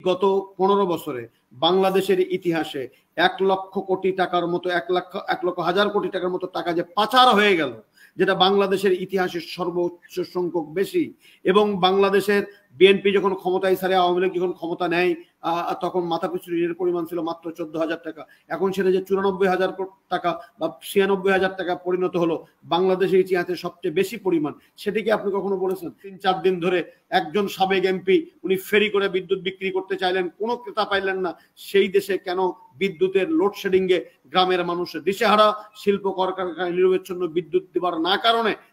গত 15 বছরে বাংলাদেশের ইতিহাসে 1,00,000 কোটি টাকার মতো 1,00,000 কোটি টাকার মতো টাকা যে পাচার হয়ে গেল, যেটা বাংলাদেশের ইতিহাসের সর্বোচ্চ সংখ্যক বেশি। এবং বাংলাদেশের বিএনপি যখন ক্ষমতায় ছাড়ে, আওয়ামী লীগ যখন ক্ষমতা নেয়, তখন মাথাপিছু ঋণের পরিমাণ ছিল মাত্র 14,000 টাকা। এখন সেটা যে 94,000 টাকা বা 96,000 টাকা পরিণত হলো, বাংলাদেশের ইতিহাসে সবচেয়ে বেশি পরিমাণ। সেটা কি আপনি কখনো বলেছেন? 3-4 দিন ধরে একজন সাবেক এমপি উনি ফেরি করে বিদ্যুৎ বিক্রি করতে চাইলেন, কোনো ক্রেতা পাইলেন না। সেই দেশে কেন বিদ্যুতের লোডশেডিং এ গ্রামের মানুষ দিশেহারা, শিল্প কলকারখানায় নিরবচ্ছিন্ন বিদ্যুৎ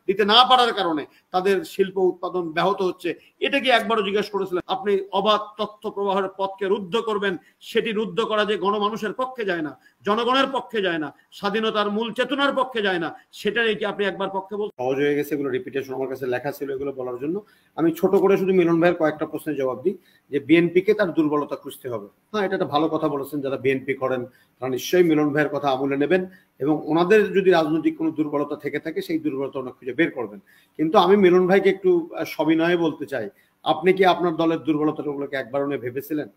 দিতে না পারার কারণে তাদের শিল্প উৎপাদন ব্যাহত হচ্ছে? এটা কি একবারও জিজ্ঞেস করেছিলেন? আপনি অবাধ তথ্য প্রবাহের পথকে রুদ্ধ করবেন, সেটি রুদ্ধ করা যে গণমানুষের পক্ষে যায় না, জনগণের পক্ষে যায় না, স্বাধীনতার মূল চেতনার পক্ষে যায় না, সেটা কি আপনি একবার পক্ষে বলতে? সহজ হয়ে গেছে, এগুলো রিপিটেশন আমার কাছে লেখা ছিল এগুলো বলার জন্য। আমি ছোট করে শুধু মিলন ভাইয়ের কয়েকটা প্রশ্নের জবাব দিই যে বিএনপিকে তার দুর্বলতা খুঁজতে হবে। হ্যাঁ, এটা একটা ভালো কথা বলেছেন। যারা বিএনপি করেন তারা নিশ্চয়ই মিলন ভাইয়ের কথা আমলে নেবেন এবং ওনাদের যদি রাজনৈতিক কোনো দুর্বলতা থেকে থাকে সেই দুর্বলতা ওনারা খুঁজে বের করবেন। কিন্তু আমি মিলন ভাইকে একটু সবিনয়ে বলতে চাই, আপনি কি আপনার দলের দুর্বলতাগুলোকে একবার উনি ভেবেছিলেন?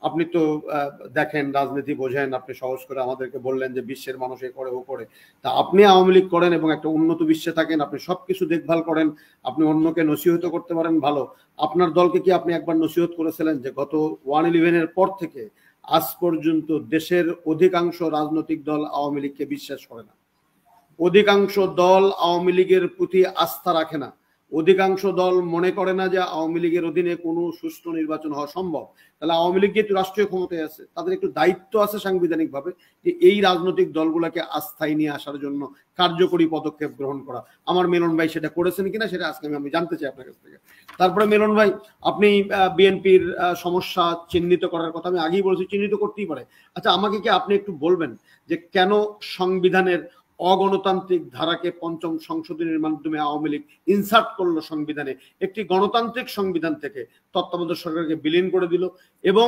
আপনি তো দেখেন, রাজনীতি বোঝেন, আপনি সহজ করে আমাদেরকে বললেন যে বিশ্বের মানুষ এ করে ও করে। তা আপনি আওয়ামী লীগ করেন এবং একটা উন্নত বিশ্বে থাকেন, আপনি সবকিছু দেখভাল করেন, আপনি অন্যকে নসিহত করতে পারেন ভালো। আপনার দলকে কি আপনি একবার নসিহত করেছিলেন যে গত 1/11-এর পর থেকে আজ পর্যন্ত দেশের অধিকাংশ রাজনৈতিক দল আওয়ামী লীগকে বিশ্বাস করে না, অধিকাংশ দল আওয়ামী লীগের প্রতি আস্থা রাখে না, অধিকাংশ দল মনে করে না যে আওয়ামী লীগের অধীনে কোনো সুষ্ঠু নির্বাচন হওয়া সম্ভব? তাহলে আওয়ামী লীগ যেহেতু রাষ্ট্রীয় ক্ষমতায় আছে, তাদের একটু দায়িত্ব আছে সাংবিধানিক ভাবে যে এই রাজনৈতিক দলগুলোকে আস্থায় নিয়ে আসার জন্য কার্যকরী পদক্ষেপ গ্রহণ করা। আমার মিলন ভাই সেটা করেছেন কিনা সেটা আজকে আমি জানতে চাই আপনার কাছ থেকে। তারপরে মিলন ভাই, আপনি বিএনপির সমস্যা চিহ্নিত করার কথা আমি আগেই বলেছি, চিহ্নিত করতেই পারে। আচ্ছা, আমাকে কি আপনি একটু বলবেন যে কেন সংবিধানের অগণতান্ত্রিক ধারাকে পঞ্চম সংশোধনীর মাধ্যমে আওয়ামী লীগ ইনসার্ট করলো সংবিধানে, একটি গণতান্ত্রিক সংবিধান থেকে তত্ত্বাবধায়ক সরকারকে বিলীন করে দিল এবং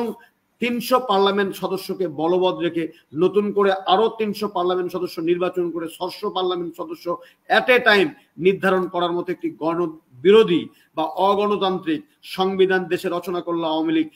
300 পার্লামেন্ট সদস্যকে বলবৎ রেখে নতুন করে আরো 300 পার্লামেন্ট সদস্য নির্বাচন করে 600 পার্লামেন্ট সদস্য এট এ টাইম নির্ধারণ করার মতো একটি গণবিরোধী বা অগণতান্ত্রিক সংবিধান দেশে রচনা করলো আওয়ামী লীগ।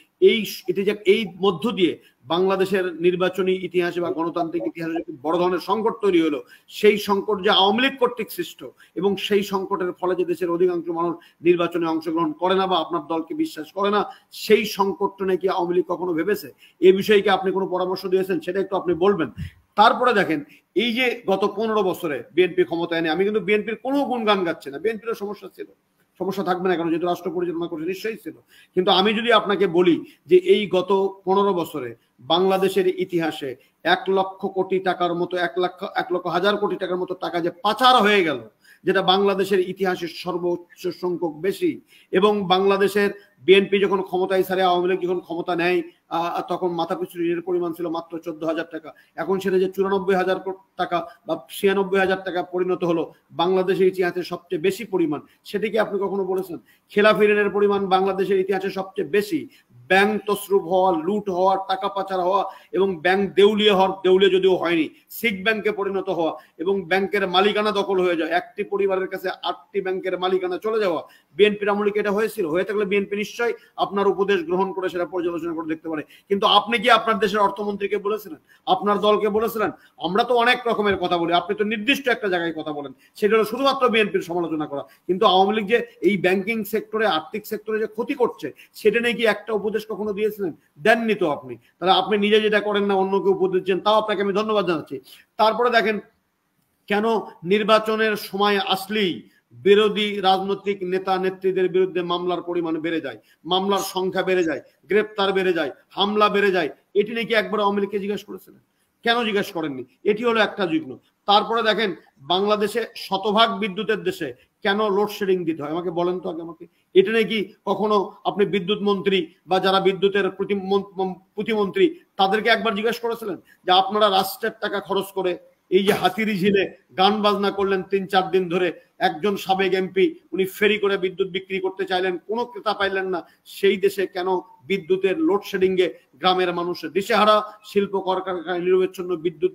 এই মধ্য দিয়ে বাংলাদেশের নির্বাচনী ইতিহাসে বা গণতান্ত্রিক ইতিহাসে বড় ধরনের সংকট তৈরি হলো। সেই সংকট যে আওয়ামী লীগ কর্তৃক সৃষ্ট এবং সেই সংকটের ফলে যে দেশের অধিকাংশ মানুষ নির্বাচনে অংশগ্রহণ করে না বা আপনার দলকে বিশ্বাস করে না, সেই সংকটটা নাকি আওয়ামী লীগ কখনো ভেবেছে? এই বিষয়ে কি আপনি কোনো পরামর্শ দিয়েছেন? সেটা একটু আপনি বলবেন। তারপরে দেখেন, এই যে গত 15 বছরে বিএনপি ক্ষমতায় নেই, আমি কিন্তু বিএনপির কোনো গুণগান গাচ্ছি না, বিএনপির সমস্যা ছিল, সমস্যা থাকবে না, কারণ যেহেতু রাষ্ট্র পরিচালনা করছে নিশ্চয়ই ছিল। কিন্তু আমি যদি আপনাকে বলি যে এই গত 15 বছরে বাংলাদেশের ইতিহাসে 1,00,000 কোটি টাকার মতো 1,00,000 কোটি টাকার মতো টাকা যে পাচার হয়ে গেল, যেটা বাংলাদেশের ইতিহাসের সর্বোচ্চ সংখ্যক বেশি। এবং বাংলাদেশের বিএনপি যখন ক্ষমতায় ছাড়ে, আওয়ামী লীগ যখন ক্ষমতা নেয়, তখন মাথাপিছু ঋণের পরিমাণ ছিল মাত্র 14,000 টাকা। এখন সেটা যে 94,000 টাকা বা 96,000 টাকা পরিণত হলো, বাংলাদেশের ইতিহাসে সবচেয়ে বেশি পরিমাণ। সেটা কি আপনি কখনো বলেছেন? খেলাফি ঋণের পরিমাণ বাংলাদেশের ইতিহাসে সবচেয়ে বেশি। ব্যাংক তসরুপ হওয়া, লুট হওয়া, টাকা পাচার হওয়া এবং ব্যাংক দেউলিয়া হওয়ার, দেউলিয়া যদিও হয়নি, সিক ব্যাংকে পরিণত হওয়া এবং ব্যাংকের মালিকানা দখল হয়ে যাওয়া, একটি পরিবারের কাছে 8টি ব্যাংকের মালিকানা চলে যাওয়া, বিএনপির আমলে কি এটা হয়েছিল? হয়ে থাকলে বিএনপি নিশ্চয়ই আপনার উপদেশ গ্রহণ করে সেটা পর্যালোচনা করে দেখতে পারে। কিন্তু আপনি কি আপনার দেশের অর্থমন্ত্রীকে বলেছিলেন, আপনার দলকে বলেছিলেন? আমরা তো অনেক রকমের কথা বলি, আপনি তো নির্দিষ্ট একটা জায়গায় কথা বলেন, সেটা হলো শুধুমাত্র বিএনপির সমালোচনা করা। কিন্তু আওয়ামী লীগ যে এই ব্যাংকিং সেক্টরে, আর্থিক সেক্টরে যে ক্ষতি করছে, সেটা নিয়ে কি একটা উপদেশ কখনো দিয়েছিলেন? দেননি তো আপনি। তাহলে আপনি নিজে যেটা করেন না, অন্যকে উপদেশ দেন, তাও আপনাকে আমি ধন্যবাদ জানাচ্ছি। তারপরে দেখেন, কেন নির্বাচনের সময় আসলেই বিরোধী রাজনৈতিক নেতা নেত্রীদের বিরুদ্ধে মামলার পরিমাণ বেড়ে যায়, মামলার সংখ্যা বেড়ে যায়, গ্রেপ্তার বেড়ে যায়, হামলা বেড়ে যায়? এটি নাকি একবার আওয়ামী লীগকে জিজ্ঞেস করেছিলেন? কেন জিজ্ঞেস করেননি? এটি হলো একটা যুগ্ম। তারপরে দেখেন, বাংলাদেশে শতভাগ বিদ্যুতের দেশে কেন লোডশেডিং দিতে হয় আমাকে বলেন তো আগে আমাকে। এটা নাকি কখনো আপনি বিদ্যুৎ মন্ত্রী বা যারা বিদ্যুতের প্রতিমন্ত্রী তাদেরকে একবার জিজ্ঞেস করেছিলেন যে আপনারা রাষ্ট্রের টাকা খরচ করে এই যে হাতির ঝিলে গান বাজনা করলেন 3-4 দিন ধরে, একজন সাবেক এমপি উনি ফেরি করে বিদ্যুৎ বিক্রি করতে চাইলেন, কোনো ক্রেতা পাইলেন না। সেই দেশে কেন বিদ্যুতের লোডশেডিং এ গ্রামের মানুষ দিশেহারা, শিল্প কলকারখানায় নিরবচ্ছিন্ন বিদ্যুৎ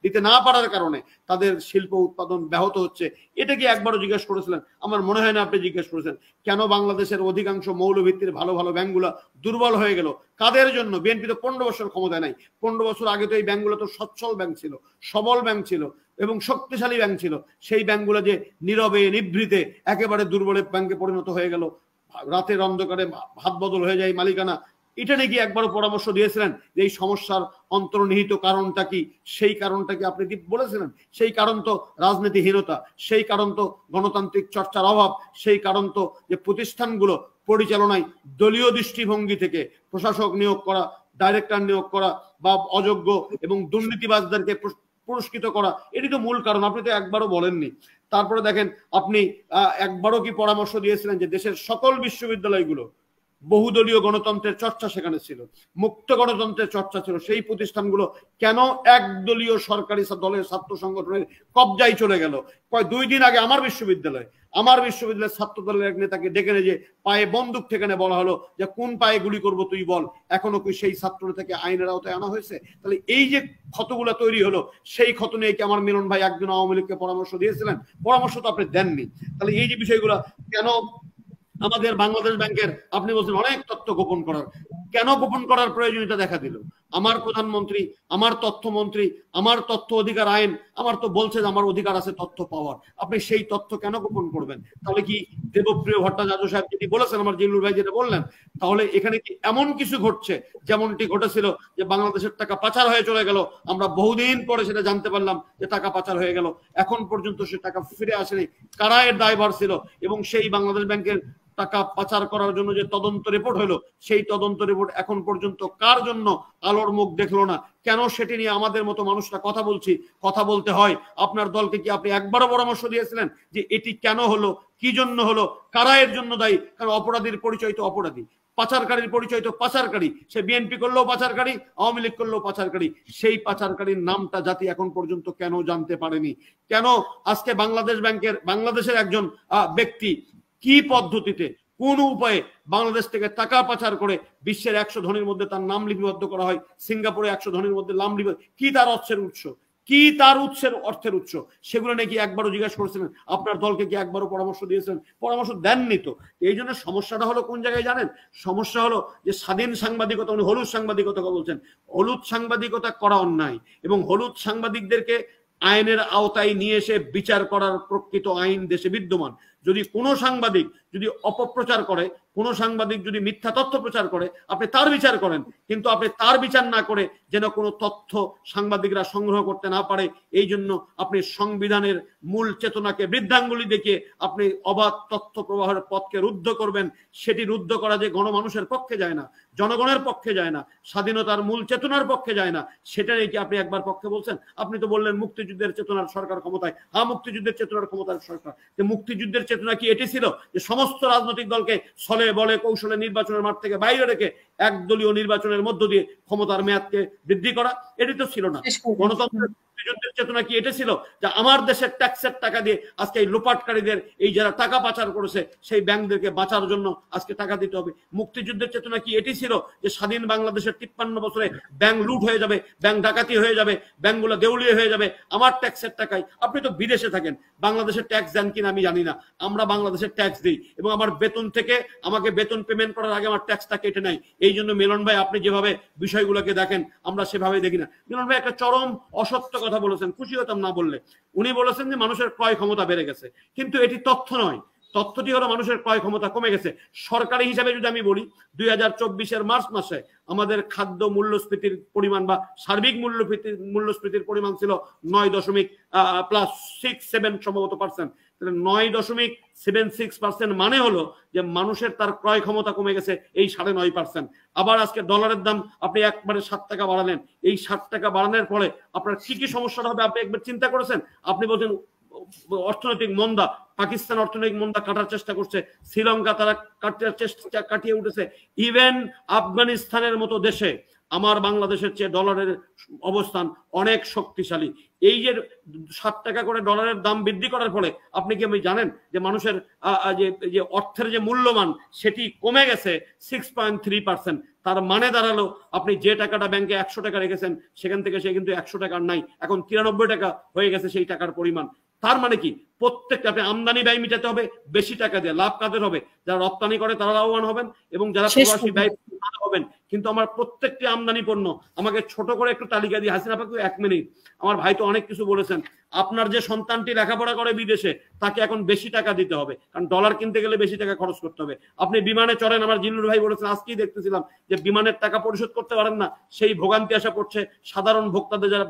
দিতে না পারার কারণে তাদের শিল্প উৎপাদন ব্যাহত হচ্ছে? এটা কি একবারও জিজ্ঞেস করেছিলেন? আমার মনে হয় না আপনি জিজ্ঞেস করেছেন। কেন বাংলাদেশের অধিকাংশ মৌলভিত্তির ভালো ভালো ব্যাংকগুলো দুর্বল হয়ে গেল? কাদের জন্য? বিএনপি তো 15 বছর ক্ষমতায় নাই। 15 বছর আগে তো এই ব্যাংকগুলো তো সচ্ছল ব্যাংক ছিল, সবল ব্যাংক ছিল এবং শক্তিশালী ব্যাংক ছিল। সেই ব্যাংকগুলো যে নীরবে নিভৃতে একেবারে দুর্বল ব্যাংকে পরিণত হয়ে গেল, রাতের অন্ধকারে হাত বদল হয়ে যায় মালিকানা, এটা নাকি একবারও পরামর্শ দিয়েছিলেন যে এই সমস্যার অন্তর্নিহিত কারণটা কি? সেই কারণটা কি আপনি বলেছিলেন? সেই কারণ তো রাজনীতিহীনতা, সেই কারণ তো গণতান্ত্রিক চর্চার অভাব, সেই কারণ তো যে প্রতিষ্ঠানগুলো পরিচালনায় দলীয় দৃষ্টিভঙ্গি থেকে প্রশাসক নিয়োগ করা, ডাইরেক্টর নিয়োগ করা বা অযোগ্য এবং দুর্নীতিবাজদেরকে পুরস্কৃত করা, এটি তো মূল কারণ। আপনি তো একবারও বলেননি। তারপরে দেখেন, আপনি একবারও কি পরামর্শ দিয়েছিলেন যে দেশের সকল বিশ্ববিদ্যালয়গুলো বহুদলীয় গণতন্ত্রের চর্চা সেখানে ছিল, মুক্ত গণতন্ত্রের চর্চা ছিল, সেই প্রতিষ্ঠানগুলো কেন একদলীয় সরকারি দলের ছাত্র সংগঠনের কবজায় চলে গেল? 2 দিন আগে আমার বিশ্ববিদ্যালয়ের ছাত্র দলের এক নেতাকে ডেকে নিয়ে যে পায়ে বন্দুক ঠেকানে বলা হলো যে কোন পায়ে গুলি করবো তুই বল, এখনো কি সেই ছাত্র নেতাকে আইনের আওতায় আনা হয়েছে? তাহলে এই যে ক্ষতগুলো তৈরি হলো, সেই ক্ষত নিয়ে কি আমার মিলন ভাই একজন আওয়ামী লীগকে পরামর্শ দিয়েছিলেন? পরামর্শ তো আপনি দেননি। তাহলে এই যে বিষয়গুলো কেন আমাদের বাংলাদেশ ব্যাংকের, আপনি বলছেন অনেক তথ্য গোপন করার, কেন গোপন করার প্রয়োজনীয়তা দেখা দিল? আমার প্রধানমন্ত্রী, আমার তথ্যমন্ত্রী, আমার তথ্য অধিকার আইন আমার তো বলছে যে আমার অধিকার আছে তথ্য পাওয়ার, আপনি সেই তথ্য কেন গোপন করবেন? তাহলে কি দেবপ্রিয় ভট্টাচার্য সাহেব যেটি বলেছেন, আমার জিল্লুর ভাই যেটা বললেন, তাহলে এখানে কি এমন কিছু ঘটছে যেমনটি ঘটেছিল যে বাংলাদেশের টাকা পাচার হয়ে চলে গেল, আমরা বহুদিন পরে সেটা জানতে পারলাম যে টাকা পাচার হয়ে গেল, এখন পর্যন্ত সে টাকা ফিরে আসেনি, কারা এর দায়ভার ছিল? এবং সেই বাংলাদেশ ব্যাংকের টাকা পাচার করার জন্য যে তদন্ত রিপোর্ট হলো, সেই তদন্ত রিপোর্ট এখন পর্যন্ত কার জন্য আলোর মুখ দেখলো না? কেন সেটি নিয়ে আমাদের মতো মানুষরা কথা বলতে হয়? আপনার দলকে কি আপনি একবারও পরামর্শ দিয়েছিলেন যে এটি কেন হলো, কি জন্য হলো, কারা এর জন্য দায়ী? কারণ অপরাধীর পরিচয় তো অপরাধী, পাচারকারীর পরিচয় তো পাচারকারী। সে বিএনপি করলেও পাচারকারী, আওয়ামী লীগ করলেও পাচারকারী। সেই পাচারকারীর নামটা জাতি এখন পর্যন্ত কেন জানতে পারেনি? কেন আজকে বাংলাদেশের একজন ব্যক্তি কি পদ্ধতিতে, কোন উপায়ে বাংলাদেশ থেকে টাকা পাচার করে বিশ্বের 100 ধনীর মধ্যে তার নাম লিপিবদ্ধ করা হয়, সিঙ্গাপুরে 100 ধনীর মধ্যে নাম লিপিবদ্ধ, কি তার অর্থের উৎস? সেগুলো নাকি একবারও জিজ্ঞাসা করেছিলেন? আপনার দলকে কি একবারও পরামর্শ দিয়েছেন? পরামর্শ দেননি তো। এই জন্য সমস্যাটা হলো কোন জায়গায় জানেন? সমস্যা হলো যে স্বাধীন সাংবাদিকতা, উনি হলুদ সাংবাদিকতা বলছেন, হলুদ সাংবাদিকতা করা অন্যায়, এবং হলুদ সাংবাদিকদেরকে আইনের আওতায় নিয়ে এসে বিচার করার প্রকৃত আইন দেশে বিদ্যমান। যদি কোনো সাংবাদিক যদি অপপ্রচার করে, কোনো সাংবাদিক যদি মিথ্যা তথ্য প্রচার করে, আপনি তার বিচার করেন, কিন্তু আপনি তার বিচার না করে যেন কোনো তথ্য সাংবাদিকরা সংগ্রহ করতে না পারে, এই জন্য আপনি সংবিধানের মূল চেতনাকে বৃদ্ধাঙ্গুলি দেখিয়ে আপনি অবাধ তথ্য প্রবাহের পথকে রুদ্ধ করবেন। সেটি রুদ্ধ করা যে গণমানুষের পক্ষে যায় না, জনগণের পক্ষে যায় না, স্বাধীনতার মূল চেতনার পক্ষে যায় না, সেটা নাকি আপনি একবার পক্ষে বলছেন। আপনি তো বললেন মুক্তিযুদ্ধের চেতনার সরকার ক্ষমতায়। হ্যাঁ, মুক্তিযুদ্ধের চেতনার ক্ষমতার সরকার। মুক্তিযুদ্ধের চেতনা কি এটি ছিল যে সমস্ত রাজনৈতিক দলকে ছলে বলে কৌশলে নির্বাচনের মাঠ থেকে বাইরে রেখে একদলীয় নির্বাচনের মধ্য দিয়ে ক্ষমতার মেয়াদকে বৃদ্ধি করা? এটি তো ছিল না। গণতন্ত্রের মুক্তিযুদ্ধের চেতনা কি এটা ছিল যে আমার দেশের ট্যাক্সের টাকা দিয়ে আজকে এই লোপাটকারীদের, এই যারা টাকা পাচার করেছে সেই ব্যাংকদেরকে বাঁচার জন্য আজকে টাকা দিতে হবে? মুক্তিযুদ্ধের চেতনা কি এটি ছিল যে স্বাধীন বাংলাদেশের 53 বছরে ব্যাংক লুট হয়ে যাবে, ব্যাংক ডাকাতি হয়ে যাবে, ব্যাংকগুলো দেউলিয়া হয়ে যাবে আমার ট্যাক্সের টাকায়? আপনি তো বিদেশে থাকেন, বাংলাদেশের ট্যাক্স দেন কিনা আমি জানি না, আমরা বাংলাদেশের ট্যাক্স দিই এবং আমার বেতন থেকে আমাকে বেতন পেমেন্ট করার আগে আমার ট্যাক্সটা কেটে নেয়। এই জন্য মিলন ভাই আপনি যেভাবে বিষয়গুলোকে দেখেন আমরা সেভাবে দেখি না। মিলন ভাই একটা চরম অসত্য কথা বলেছেন, খুশি হতাম না বললে। উনি বলেছেন যে মানুষের ক্রয় ক্ষমতা বেড়ে গেছে, কিন্তু এটি তথ্য নয়। তথ্যটি হলো মানুষের ক্রয় ক্ষমতা কমে গেছে। সরকারি হিসাবে যদি আমি বলি 2024-এর মার্চ মাসে আমাদের খাদ্য মূল্যস্ফীতির পরিমাণ বা সার্বিক মূল্যস্ফীতির পরিমাণ ছিল 9.+6-7 সম্ভবত %। 9.76% মানে হলো যে মানুষের তার ক্রয় ক্ষমতা কমে গেছে এই 9.5%। আবার আজকে ডলারের দাম আপনি একবারে 7 টাকা বাড়ালেন, এই 7 টাকা বাড়ানোর ফলে আপনার কি কি সমস্যাটা হবে আপনি একবার চিন্তা করেছেন? আপনি বলছেন অর্থনৈতিক মন্দা, পাকিস্তান অর্থনৈতিক মন্দা কাটার চেষ্টা করছে, শ্রীলঙ্কা তারা কাটিয়ে উঠেছে, ইভেন আফগানিস্তানের মতো দেশে আমার বাংলাদেশের চেয়ে ডলারের অবস্থান অনেক শক্তিশালী। এই যে 7 টাকা করে ডলারের দাম বৃদ্ধি করার ফলে আপনি কি আমি জানেন যে মানুষের যে অর্থের যে মূল্যমান সেটি কমে গেছে 6.3%। তার মানে দাঁড়ালো আপনি যে টাকাটা ব্যাংকে 100 টাকা রেখেছেন সেখান থেকে সে কিন্তু 100 টাকার নাই, এখন 93 টাকা হয়ে গেছে সেই টাকার পরিমাণ। তার মানে কি প্রত্যেকটা আপনি আমদানি ব্যয় মিটাতে হবে বেশি টাকা দিয়ে। লাভ কাদের হবে? যারা রপ্তানি করে তারা লাভবান হবেন এবং যারা প্রবাসী ব্যয় হবেন। কিন্তু আমার প্রত্যেকটি আমদানি পণ্য আমাকে ছোট করে একটু তালিকা দিয়ে, হাসিনা পাকে 1 মিনিট, আমার ভাই তো অনেক কিছু বলেছেন। আপনার যে সন্তানটি লেখাপড়া করে বিদেশে তাকে এখন বেশি টাকা দিতে হবে, কারণ ডলার কিনতে গেলে বেশি টাকা খরচ করতে হবে। আপনি বিমানে চড়েন, আমার জিল্লুর ভাই বলেছেন, আজকেই দেখতেছিলাম যে বিমানের টাকা পরিশোধ করতে পারেন না, সেই ভোগান্তি আসা পড়ছে সাধারণ ভোক্তাদের যারা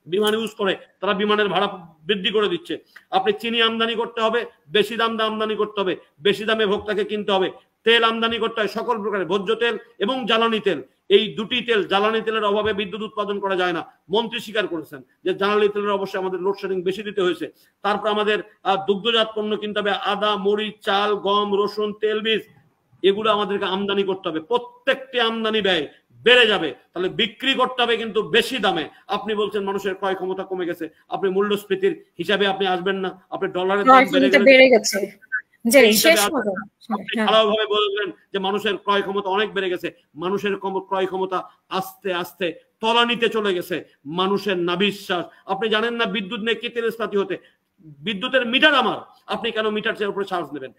বিমান ইউজ করে, তারা বিমানের ভাড়া বৃদ্ধি করে দিচ্ছে। আপনি চিনি আমদানি করতে হবে, বেশি দাম আমদানি করতে হবে, বেশি দামে ভোক্তাকে কিনতে হবে। তেল আমদানি করতে হয় সকল প্রকারের, ভোজ্য তেল এবং জ্বালানি তেল। এই দুটি তেল, জ্বালানি তেলের অভাবে বিদ্যুৎ উৎপাদন করা যায় না। মন্ত্রী স্বীকার করেছেন যে জ্বালানি তেলের অবশ্যই আমাদের লোডশেডিং বেশি দিতে হয়েছে। তারপর আমাদের দুগ্ধজাত পণ্য কিনতে হবে, আদা, মরিচ, চাল, গম, রসুন, তেলবীজ, এগুলো আমাদেরকে আমদানি করতে হবে। প্রত্যেকটি আমদানি ব্যয় বেড়ে যাবে, তাহলে বিক্রি করতে হবে কিন্তু বেশি দামে। আপনি বলছেন মানুষের ক্রয় ক্ষমতা কমে গেছে, আপনি মূল্যস্ফীতির হিসাবে আপনি আসবেন না, আপনি ডলারের দাম বেড়ে গেছে, ভালোভাবে বলবেন যে মানুষের ক্রয় ক্ষমতা অনেক বেড়ে গেছে। মানুষের ক্রয় ক্ষমতা আস্তে আস্তে তলানিতে চলে গেছে, মানুষের নাবিশ্বাস। আপনি জানেন না বিদ্যুৎ নেই কি তেজস্পাতি হতে, বিদ্যুতের মিটার আমার, আপনি কেন মিটার উপরে চার্জ নেবেন?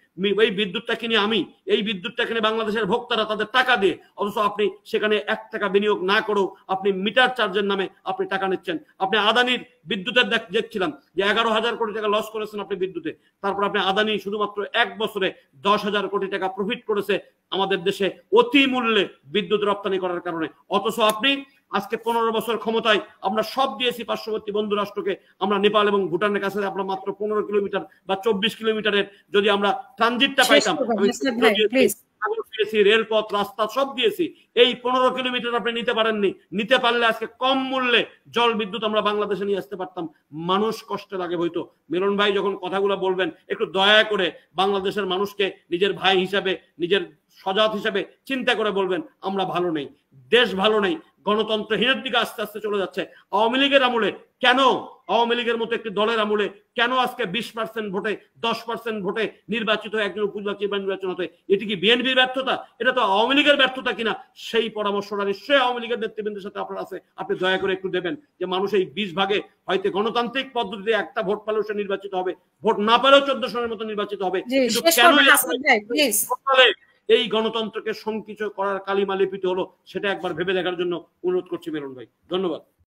এই বিদ্যুৎটা কিনে আমি, এই বিদ্যুৎটা কিনে বাংলাদেশের ভোক্তারা তাদের টাকা দিয়ে, অথচ আপনি সেখানে 1 টাকা বিনিয়োগ না করেও আপনি মিটার চার্জের নামে আপনি টাকা নিচ্ছেন। আপনি আদানির বিদ্যুতের দেখছিলাম যে 11,000 কোটি টাকা লস করেছেন আপনি বিদ্যুতে, তারপর আপনি আদানি শুধুমাত্র 1 বছরে 10,000 কোটি টাকা প্রফিট করেছে আমাদের দেশে অতি মূল্যে বিদ্যুৎ রপ্তানি করার কারণে। অথচ আপনি আজকে 15 বছর ক্ষমতায় আমরা সব দিয়েছি পার্শ্ববর্তী বন্ধু রাষ্ট্রকে। আমরা নেপাল এবং ভুটানের কাছে আমরা মাত্র 15 কিলোমিটার বা 24 কিলোমিটারের যদি আমরা ট্রানজিটটা পাইতাম, রেলপথ, রাস্তা সব দিয়েছি। এই 15 কিলোমিটার আপনি নিতে পারেননি। নিতে পারলে আজকে কম মূল্যে জল বিদ্যুৎ আমরা বাংলাদেশে নিয়ে আসতে পারতাম। মানুষ কষ্টে লাগে হয়তো। মিলন ভাই যখন কথাগুলো বলবেন একটু দয়া করে বাংলাদেশের মানুষকে নিজের ভাই হিসাবে, নিজের সজাত হিসাবে চিন্তা করে বলবেন আমরা ভালো নেই, দেশ ভালো নেই, গণতন্ত্রহীনের দিকে আস্তে আস্তে চলে যাচ্ছে। আওয়ামী লীগের আমলে কেন, আওয়ামী লীগের মতো একটি দলের আমলে কেন আজকে 20% ভোটে 10% ভোটে নির্বাচিত একজন উপজেলা চেয়ারম্যান নির্বাচন হতে? এটি কি বিএনপির ব্যর্থতা? এটা তো আওয়ামী লীগের ব্যর্থতা কিনা সেই পরামর্শটা নিশ্চয়ই আওয়ামী লীগের নেতৃবৃন্দের সাথে আপনার আছে। আপনি দয়া করে একটু দেবেন যে মানুষ এই 20 ভাগে হয়তো গণতান্ত্রিক পদ্ধতিতে একটা ভোট পেলেও সে নির্বাচিত হবে, ভোট না পেলেও 14 সনের মতো নির্বাচিত হবে, কিন্তু কেন এই গণতন্ত্রকে সংকুচিত করার কালিমা লিপিত হলো সেটা একবার ভেবে দেখার জন্য অনুরোধ করছি মিলন ভাই। ধন্যবাদ।